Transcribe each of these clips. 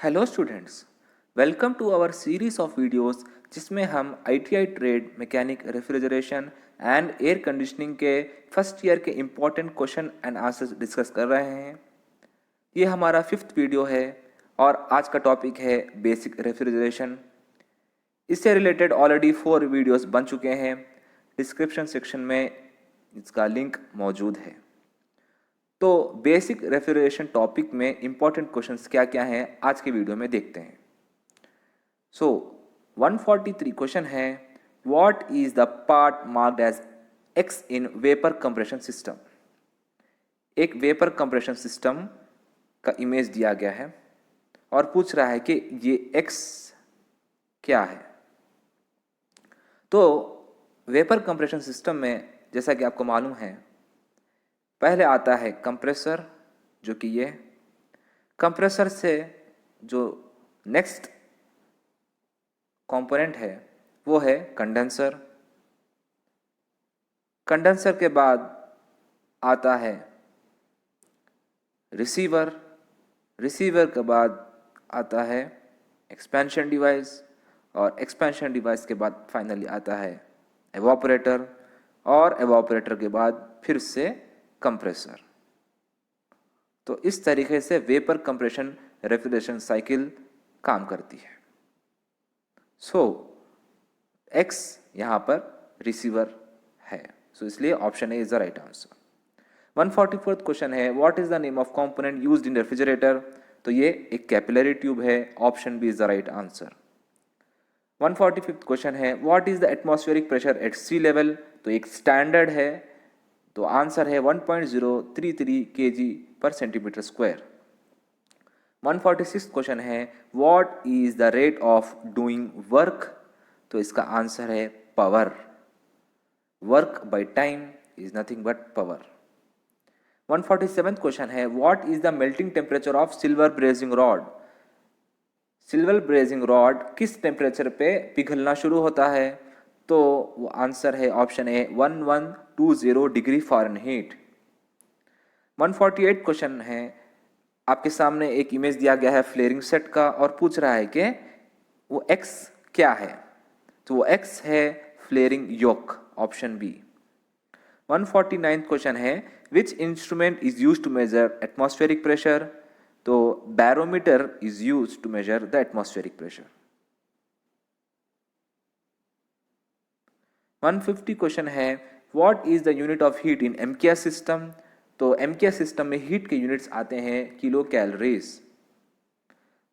Hello students, welcome to our series of videos जिसमें हम ITI trade mechanic refrigeration and air conditioning के first year के important question and answers discuss कर रहे हैं। ये हमारा 5th वीडियो है और आज का टॉपिक है बेसिक रेफ्रिजरेशन। इससे रिलेटेड ऑलरेडी 4 वीडियोस बन चुके हैं। डिस्क्रिप्शन सेक्शन में इसका लिंक मौजूद है। तो बेसिक रेफ्रिजरेशन टॉपिक में इंपॉर्टेंट क्वेश्चंस क्या क्या हैं आज के वीडियो में देखते हैं। सो 143 क्वेश्चन है, what is the part marked as X in vapour compression system. एक वेपर कंप्रेशन सिस्टम का इमेज दिया गया है और पूछ रहा है कि ये एक्स क्या है। तो वेपर कंप्रेशन सिस्टम में जैसा कि आपको मालूम है, पहले आता है कंप्रेसर, जो कि ये कंप्रेसर से जो नेक्स्ट कंपोनेंट है वो है कंडेंसर। कंडेंसर के बाद आता है रिसीवर। रिसीवर के बाद आता है एक्सपेंशन डिवाइस और एक्सपेंशन डिवाइस के बाद फाइनली आता है एवापोरेटर और एवापोरेटर के बाद फिर से कंप्रेसर। तो इस तरीके से वेपर कंप्रेशन रेफ्रिजरेशन साइकिल काम करती है। सो एक्स यहाँ पर रिसीवर है, सो इसलिए option A is the right answer. 144th question है, what is the name of component used in refrigerator. तो ये एक कैपिलरी ट्यूब है, option B is the right answer. 145th question है, what is the atmospheric pressure at sea level. तो एक standard है, तो आंसर है 1.033 kg पर सेंटीमीटर स्क्वायर। 146 क्वेश्चन है, what is the rate of doing work. तो इसका आंसर है power. Work by time is nothing but power. 147 question है, what is the melting temperature of silver brazing rod. Silver brazing rod किस temperature पे पिघलना शुरू होता है। तो वो आंसर है option A 1120 degree Fahrenheit. 148 question है, आपके सामने एक इमेज दिया गया है फ्लेयरिंग सेट का और पूछ रहा है कि वो एक्स क्या है। तो वो एक्स है flaring yoke, option B. 149 question है, which instrument is use to measure atmospheric pressure. तो barometer is use to measure the atmospheric pressure. 150 question है, what is the unit of heat in MKS system. तो MKS system में heat के units आते हैं kilo calories.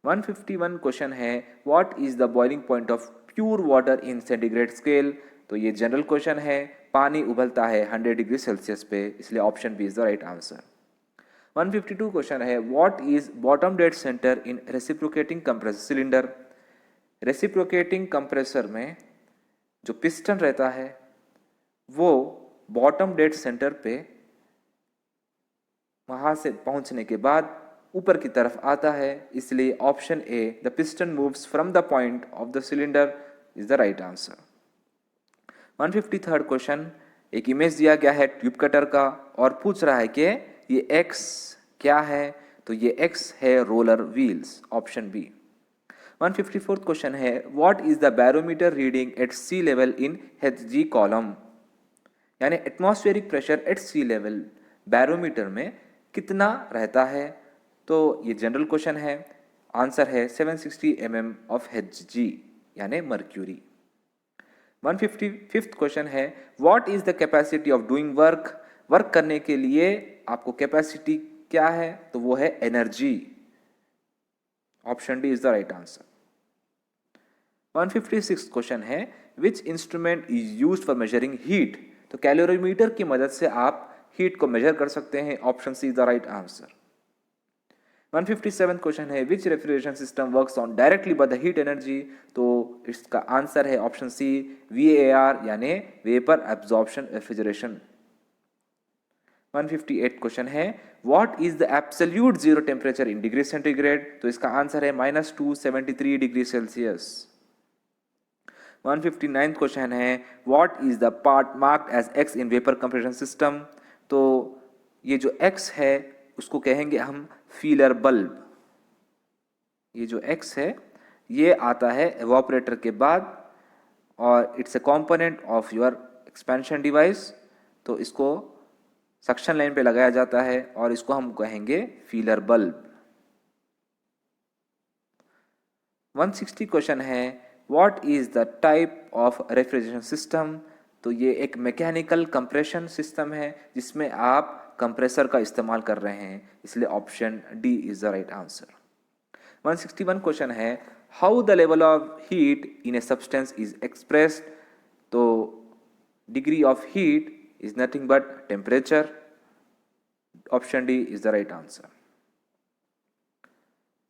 151 question है, what is the boiling point of pure water in centigrade scale. तो ये general question है, पानी उबलता है 100 डिग्री सेल्सियस पे, इसलिए option B is the right answer. 152 question है, what is bottom dead centre in reciprocating compressor cylinder. Reciprocating compressor में जो पिस्टन रहता है वो बॉटम डेड सेंटर पे वहां से पहुंचने के बाद ऊपर की तरफ आता है, इसलिए option A the piston moves from the point of the cylinder is the right answer. 153rd question, एक इमेज दिया गया है ट्यूब कटर का और पूछ रहा है कि ये एक्स क्या है। तो ये एक्स है roller wheels, option B. 154th question है, what is the barometer reading at sea level in HG column. यानी atmospheric pressure at sea level barometer में कितना रहता है। तो ये जनरल क्वेश्चन है, आंसर है 760 mm ऑफ Hg यानी मर्क्यूरी। 155th क्वेश्चन है, what is the capacity of doing work. Work करने के लिए आपको कैपेसिटी क्या है, तो वो है energy, option D is the right answer. 156 question है, which instrument is used for measuring heat. तो कैलोरीमीटर की मदद से आप हीट को मेजर कर सकते हैं, option C is the right answer. 157 question है, which refrigeration system works on directly by the heat energy. तो इसका आंसर है ऑप्शन सी VAR यानी वेपर एब्जॉर्प्शन रेफ्रिजरेशन। 158 क्वेश्चन है, what is the absolute zero temperature in degree centigrade. तो इसका answer है -273 degree Celsius. 159th question है, what is the part marked as X in vapour compression system. तो ये जो X है उसको कहेंगे हम फीलर बल्ब ये जो x है ये आता है एवापोरेटर के बाद और it's a component of your expansion device. तो इसको सक्शन लाइन पे लगाया जाता है और इसको हम कहेंगे फीलर बल्ब। 160 क्वेश्चन है what is the type of refrigeration system. तो ये एक मैकेनिकल कंप्रेशन सिस्टम है जिसमें आप कंप्रेसर का इस्तेमाल कर रहे हैं, इसलिए option D is the right answer. 161 question है how the level of heat in a substance is expressed. तो degree of heat is nothing but temperature. Option D is the right answer.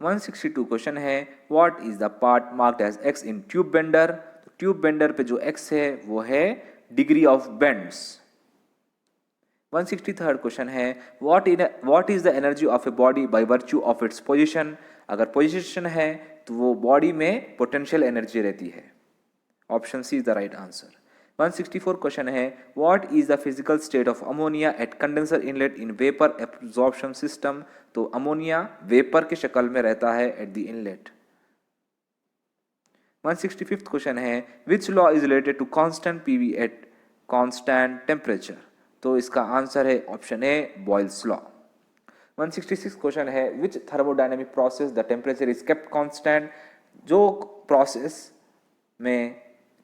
162 question है what is the part marked as X in tube bender. तो tube bender पे जो X है वो है degree of bends. 163 question है what is the energy of A body by virtue of its position. अगर position है तो वो बॉडी में पोटेंशियल एनर्जी रहती है। Option C is the right answer. 164 question है what is the physical state of ammonia at condenser inlet in vapour absorption system. तो ammonia vapour के शक्ल में रहता है एट द इनलेट। 165 क्वेश्चन है which law is related to constant PV at constant temperature. तो इसका आंसर है option A Boyle's law. 166 question है which thermodynamic process the temperature is kept constant. जो प्रोसेस में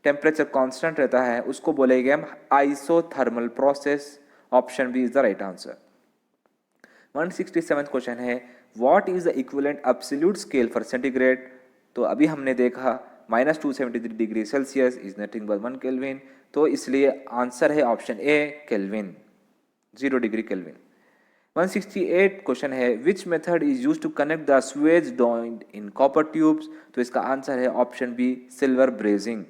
टेम्परेचर कांस्टेंट रहता है उसको बोलेंगे हम isothermal process. Option B is the right answer. 167 question है what is the equivalent absolute scale for centigrade. तो अभी हमने देखा -273 degree Celsius is nothing but 1 kelvin. तो इसलिए आंसर है option A kelvin, 0 degree kelvin. 168 question है which method is used to connect the swage joint in copper tubes. तो इसका आंसर है option B silver brazing.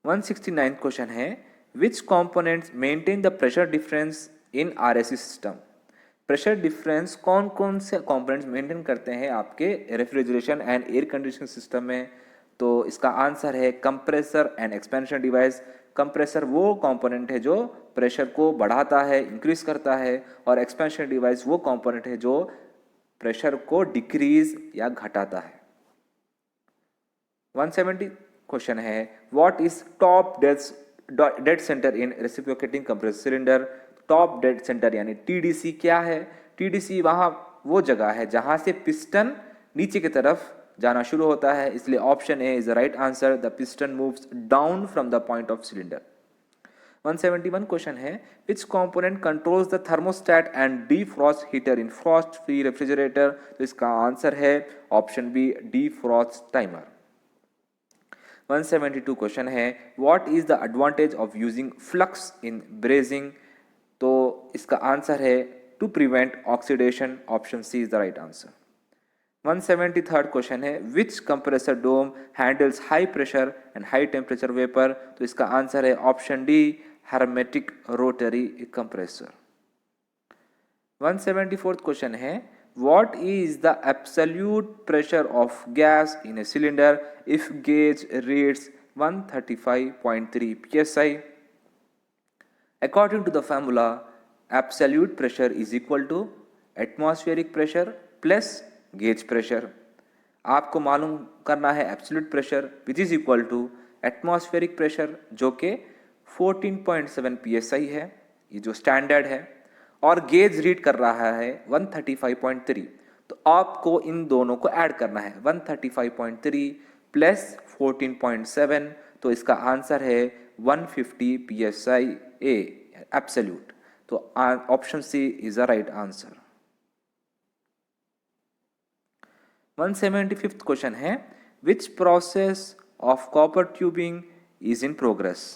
169 question है which components maintain the pressure difference in RAC system. Pressure difference कौन कौन से components maintain करते हैं आपके refrigeration and air conditioning system में। तो इसका आंसर है compressor and expansion device. Compressor वो कंपोनेंट है जो प्रेशर को बढ़ाता है, इंक्रीज करता है, और एक्सपेंशन डिवाइस वो कंपोनेंट है जो प्रेशर को डिक्रीज या घटाता है। 170 क्वेश्चन है what is top dead centre in reciprocating compressor cylinder. Top dead centre यानी टीडीसी क्या है। टीडीसी वहां वो जगह है जहां से पिस्टन नीचे की तरफ जाना शुरू होता है, इसलिए option A is the right answer. The piston moves down from the point of cylinder. 171 question है which component controls the thermostat and defrost heater in frost free refrigerator. तो इसका आंसर है option B defrost timer. 172 question है what is the advantage of using flux in brazing. तो इसका answer है to prevent oxidation. Option C is the right answer. 173 question है विच compressor dome handles high pressure and high temperature vapour. तो इसका answer है option D hermetic rotary compressor. 174 question है what is the absolute pressure of gas in a cylinder if gauge reads 135.3 psi। According to the formula absolute pressure is equal to atmospheric pressure plus gauge pressure। आपको मालूम करना है absolute pressure which is equal to atmospheric pressure जो कि 14.7 psi है, ये जो standard है, और गेज रीड कर रहा है 135.3। तो आपको इन दोनों को ऐड करना है 135.3 प्लस 14.7। तो इसका आंसर है 150 psi ए एब्सोल्यूट। तो option C is the right answer. 175th question है which process of copper tubing is in progress.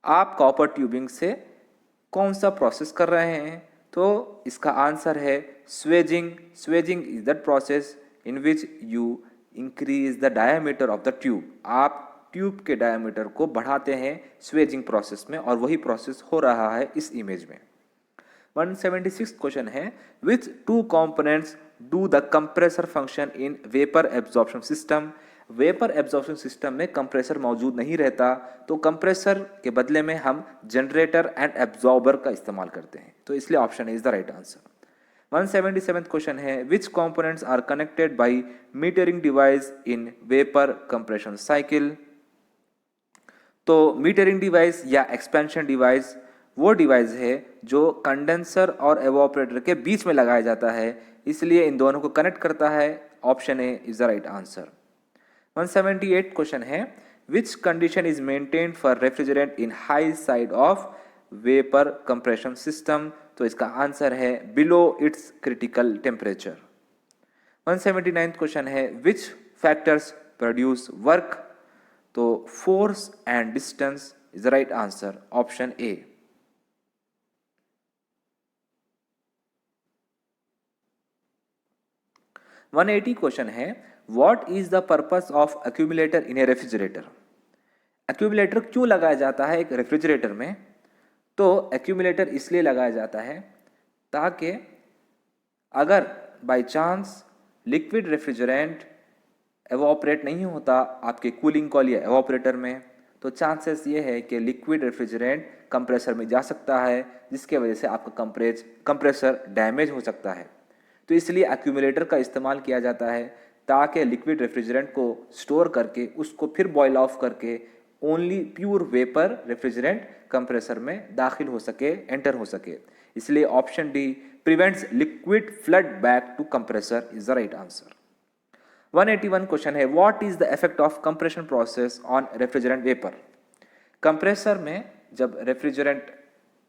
आप कॉपर ट्यूबिंग से कौन सा प्रोसेस कर रहे हैं। तो इसका आंसर है swaging. Swaging is that process in which you increase the diameter of the tube. आप ट्यूब के डायमीटर को बढ़ाते हैं स्वेजिंग प्रोसेस में, और वही प्रोसेस हो रहा है इस इमेज में। 176 क्वेश्चन है which two components do the compressor function in vapour absorption system. Vapour absorption system में कंप्रेसर मौजूद नहीं रहता, तो कंप्रेसर के बदले में हम जनरेटर एंड एब्जॉर्बर का इस्तेमाल करते हैं। तो इसलिए option is the right answer. 177th question है which components are connected by metering device in vapour compression cycle. तो मीटरिंग डिवाइस या एक्सपेंशन डिवाइस वो डिवाइस है जो कंडेंसर और एवापोरेटर के बीच में लगाया जाता है, इसलिए इन दोनों को कनेक्ट करता है। Option A is the right answer. 178 question है which condition is maintained for refrigerant in high side of vapour compression system. तो इसका आंसर है below its critical temperature. 179 question है विच फैक्टर्स प्रोड्यूस वर्क। तो force and distance is the right answer. Option A. 180 question है what is the purpose of accumulator in a refrigerator. Accumulator क्यों लगाया जाता है एक रेफ्रिजरेटर में। तो एक्यूमुलेटर इसलिए लगाया जाता है ताकि अगर by chance liquid refrigerant evaporate नहीं होता आपके कूलिंग कॉइल या एवापोरेटर में, तो चांसेस ये है कि लिक्विड रेफ्रिजरेंट कंप्रेसर में जा सकता है, जिसके वजह से आपका कंप्रेसर डैमेज हो सकता है। तो इसलिए एक्यूमुलेटर का इस्तेमाल किया जाता है ताकि लिक्विड रेफ्रिजरेंट को स्टोर करके उसको फिर बॉयल ऑफ करके only pure vapour refrigerant compressor में दाखिल हो सके, एंटर हो सके। इसलिए option D prevents liquid flood back to compressor is the right answer. 181 question है what is the effect of compression process on refrigerant vapour. Compressor में जब रेफ्रिजरेंट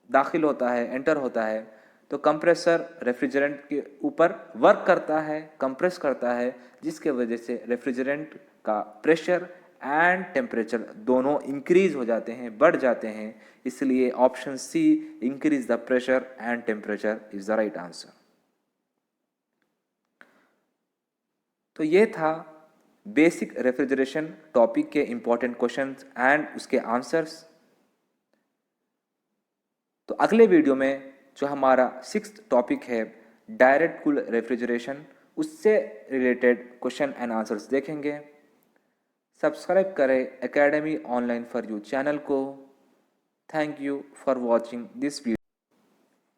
दाखिल होता है, एंटर होता है, तो कंप्रेसर रेफ्रिजरेंट के ऊपर वर्क करता है, कंप्रेस करता है, जिसके वजह से रेफ्रिजरेंट का प्रेशर एंड टेम्परेचर दोनों इंक्रीज हो जाते हैं, बढ़ जाते हैं। इसलिए option C increase the pressure and temperature is the right answer. तो ये था बेसिक रेफ्रिजरेशन टॉपिक के इंपॉर्टेंट क्वेश्चंस एंड उसके आंसर्स। तो अगले वीडियो में जो हमारा 6th टॉपिक है डायरेक्ट कूल रेफ्रिजरेशन, उससे रिलेटेड क्वेश्चन एंड आंसर्स देखेंगे। सब्सक्राइब करें academy online for you channel को। Thank you for watching this video.